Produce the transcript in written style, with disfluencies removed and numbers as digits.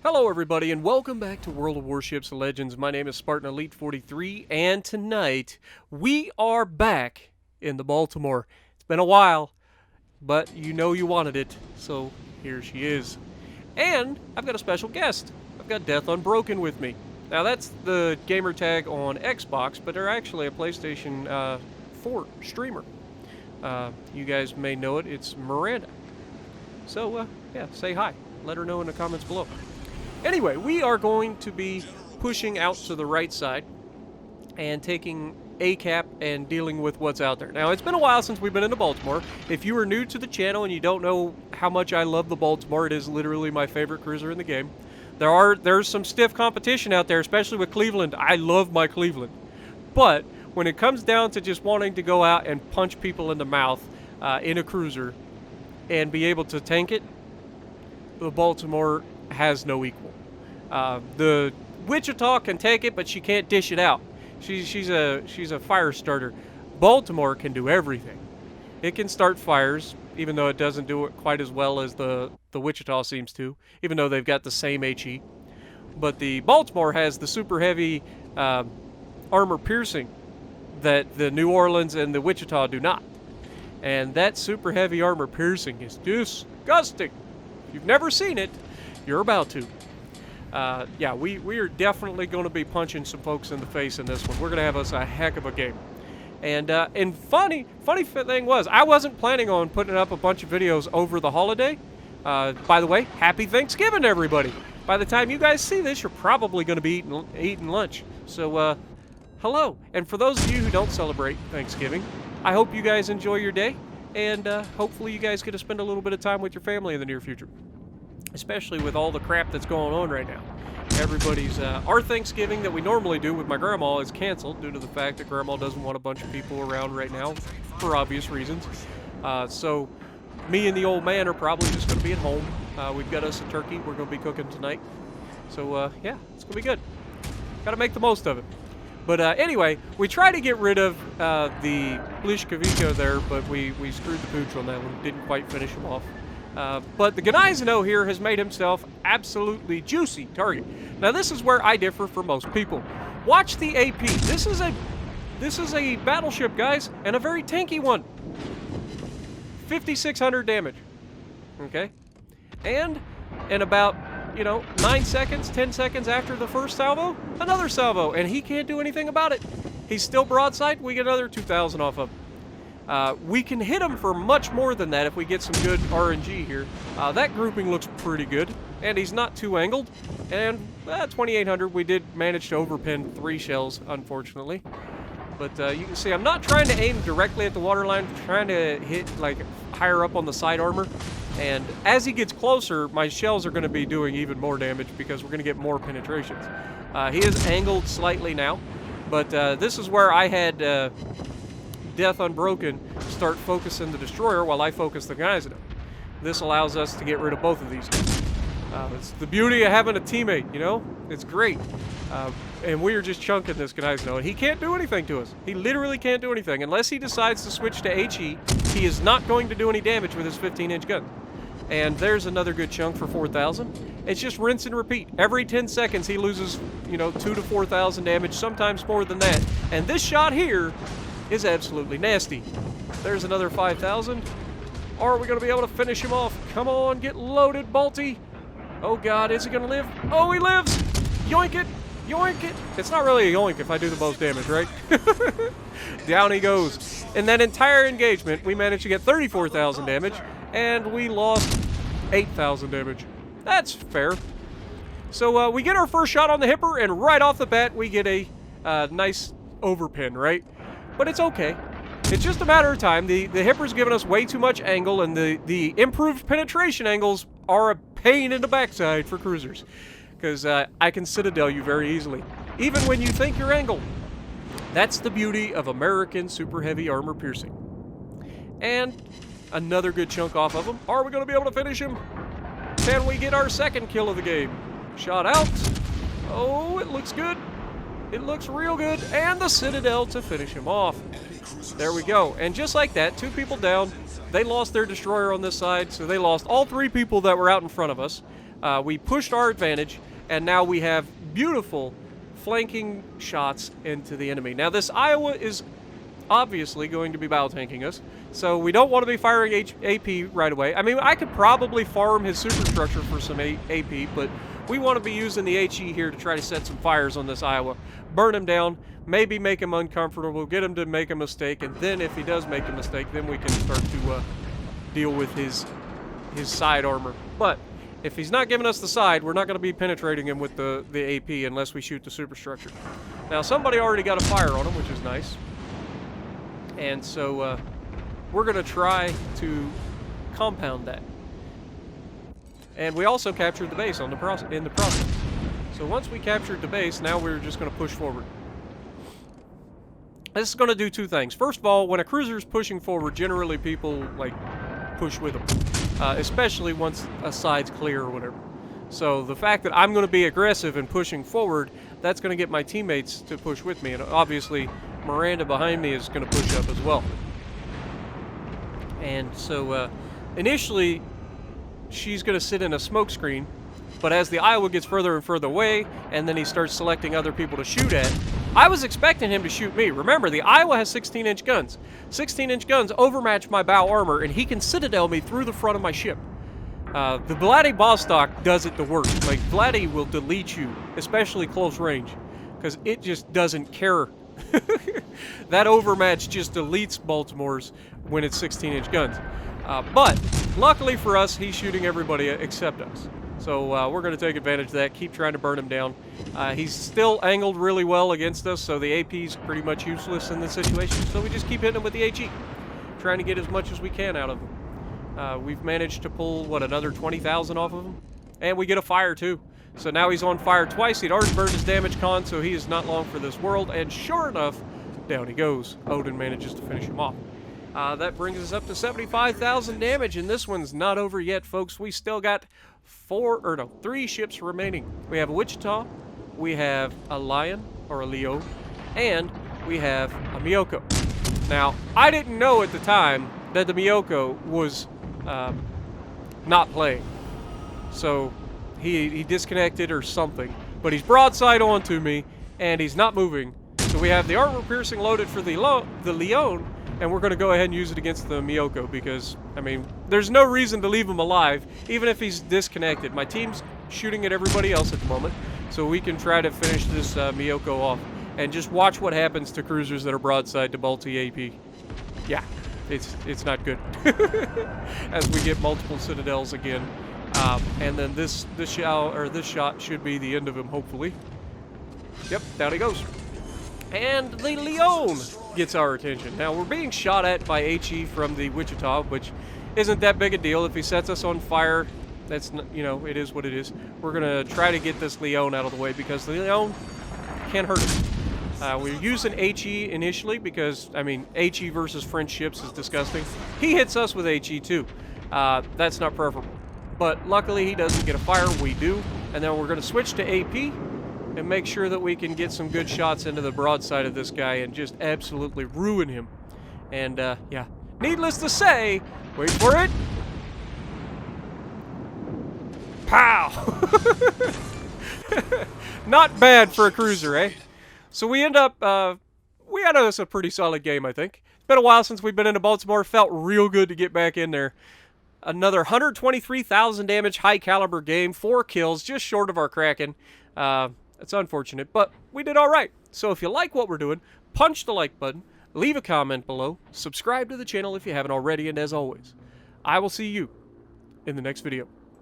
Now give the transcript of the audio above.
Hello everybody and welcome back to World of Warships Legends. My name is Spartan Elite 43 and tonight we are back in the Baltimore. It's been a while, but you know you wanted it, so here she is. And I've got a special guest. I've got Death Unbroken with me. Now that's the gamer tag on Xbox, but they're actually a PlayStation 4 streamer. You guys may know it, it's Miranda. So yeah, say hi. Let her know in the comments below. Anyway, we are going to be pushing out to the right side and taking a cap and dealing with what's out there. Now, it's been a while since we've been into Baltimore. If you are new to the channel and you don't know how much I love the Baltimore, it is literally my favorite cruiser in the game. There's some stiff competition out there, especially with Cleveland. I love my Cleveland. But when it comes down to just wanting to go out and punch people in the mouth in a cruiser and be able to tank it, the Baltimore has no equal. The Wichita can take it, but she can't dish it out. She's a fire starter. Baltimore can do everything. It can start fires, even though it doesn't do it quite as well as the Wichita seems to, even though they've got the same HE. But the Baltimore has the super heavy armor piercing that the New Orleans and the Wichita do not. And that super heavy armor piercing is disgusting. If you've never seen it, you're about to. Yeah, we are definitely going to be punching some folks in the face in this one. We're going to have us a heck of a game. And funny thing was, I wasn't planning on putting up a bunch of videos over the holiday. By the way, happy Thanksgiving, everybody. By the time you guys see this, you're probably going to be eating lunch. So, hello. And for those of you who don't celebrate Thanksgiving, I hope you guys enjoy your day. And hopefully you guys get to spend a little bit of time with your family in the near future. Especially with all the crap that's going on right now. Everybody's, our Thanksgiving that we normally do with my grandma is canceled due to the fact that grandma doesn't want a bunch of people around right now for obvious reasons. So me and the old man are probably just going to be at home. We've got us a turkey we're going to be cooking tonight. So yeah, it's going to be good. Got to make the most of it. But anyway, we tried to get rid of the Blishkoviko there, but we screwed the pooch on that one. Didn't quite finish him off. But the Gneiseno here has made himself absolutely juicy target. Now this is where I differ from most people. Watch the AP. This is a battleship, guys, and a very tanky one. 5,600 damage. Okay? And in about, 9 seconds, 10 seconds after the first salvo, another salvo, and he can't do anything about it. He's still broadside, we get another 2,000 off of him. We can hit him for much more than that if we get some good RNG here. That grouping looks pretty good, and he's not too angled. And 2,800, we did manage to overpin 3 shells, unfortunately. But you can see I'm not trying to aim directly at the waterline, I'm trying to hit like higher up on the side armor. And as he gets closer, my shells are going to be doing even more damage because we're going to get more penetrations. He is angled slightly now, but this is where I had Death Unbroken start focusing the destroyer while I focus the Gneiseno. This allows us to get rid of both of these guys. It's the beauty of having a teammate, It's great. And we are just chunking this Gneiseno, and he can't do anything to us. He literally can't do anything. Unless he decides to switch to HE, he is not going to do any damage with his 15-inch gun. And there's another good chunk for 4,000. It's just rinse and repeat. Every 10 seconds he loses, 2,000 to 4,000 damage, sometimes more than that. And this shot here is absolutely nasty. There's another 5,000. Are we going to be able to finish him off? Come on, get loaded, Balti. Oh God, is he going to live? Oh, he lives! Yoink it! Yoink it! It's not really a yoink if I do the most damage, right? Down he goes. In that entire engagement, we managed to get 34,000 damage, and we lost 8,000 damage. That's fair. So we get our first shot on the hipper, and right off the bat, we get a nice overpin, right? But it's okay. It's just a matter of time. The hipper's giving us way too much angle, and the improved penetration angles are a pain in the backside for cruisers. Because I can citadel you very easily, even when you think you're angled. That's the beauty of American super heavy armor piercing. And another good chunk off of him. Are we going to be able to finish him? Can we get our second kill of the game? Shot out. Oh, it looks good. It looks real good. And the Citadel to finish him off. There we go. And just like that, 2 people down. They lost their destroyer on this side, so they lost all 3 people that were out in front of us. We pushed our advantage, and now we have beautiful flanking shots into the enemy. Now, this Iowa is obviously going to be battle tanking us, so we don't want to be firing AP right away. I mean, I could probably farm his superstructure for some AP, but we want to be using the HE here to try to set some fires on this Iowa. Burn him down, maybe make him uncomfortable, get him to make a mistake, and then if he does make a mistake, then we can start to deal with his side armor. But if he's not giving us the side, we're not going to be penetrating him with the AP unless we shoot the superstructure. Now, somebody already got a fire on him, which is nice. And so we're going to try to compound that. And we also captured the base in the process. So once we captured the base, now we're just going to push forward. This is going to do two things. First of all, when a cruiser is pushing forward, generally people like push with them, especially once a side's clear or whatever. So the fact that I'm going to be aggressive and pushing forward, that's going to get my teammates to push with me. And obviously, Miranda behind me is going to push up as well. And so initially, she's going to sit in a smoke screen, but as the Iowa gets further and further away, and then he starts selecting other people to shoot at, I was expecting him to shoot me. Remember, the Iowa has 16-inch guns. 16-inch guns overmatch my bow armor, and he can citadel me through the front of my ship. The Balti Bostock does it the worst. Like, Balti will delete you, especially close range, because it just doesn't care. That overmatch just deletes Baltimore's when it's 16-inch guns. But luckily for us, he's shooting everybody except us. So we're going to take advantage of that, keep trying to burn him down. He's still angled really well against us, so the AP's pretty much useless in this situation. So we just keep hitting him with the HE, trying to get as much as we can out of him. We've managed to pull, what, another 20,000 off of him? And we get a fire, too. So now he's on fire twice. He'd already burned his damage con, so he is not long for this world. And sure enough, down he goes. Odin manages to finish him off. That brings us up to 75,000 damage, and this one's not over yet, folks. We still got 3 ships remaining. We have a Wichita, we have a Lion, or a Leo, and we have a Miyoko. Now, I didn't know at the time that the Miyoko was not playing. So, he disconnected or something. But he's broadside onto me, and he's not moving. So we have the armor piercing loaded for the Leon, and we're going to go ahead and use it against the Miyoko because, I mean, there's no reason to leave him alive, even if he's disconnected. My team's shooting at everybody else at the moment, so we can try to finish this Miyoko off. And just watch what happens to cruisers that are broadside to Balti AP. Yeah, it's not good. As we get multiple citadels again. And then this shot should be the end of him, hopefully. Yep, down he goes. And the Leon gets our attention. Now, we're being shot at by HE from the Wichita, which isn't that big a deal. If he sets us on fire, that's, you know, it is what it is. We're going to try to get this Leon out of the way because the Leon can't hurt us. We're using HE initially because, I mean, HE versus French ships is disgusting. He hits us with HE too. That's not preferable. But luckily he doesn't get a fire, we do. And then we're going to switch to AP and make sure that we can get some good shots into the broadside of this guy and just absolutely ruin him. And, yeah. Needless to say, wait for it. Pow! Not bad for a cruiser, eh? So we end up, we had us a pretty solid game, I think. It's been a while since we've been into Baltimore. Felt real good to get back in there. Another 123,000 damage, high caliber game, 4 kills, just short of our Kraken. It's unfortunate, but we did all right. So if you like what we're doing, punch the like button, leave a comment below, subscribe to the channel if you haven't already, and as always, I will see you in the next video.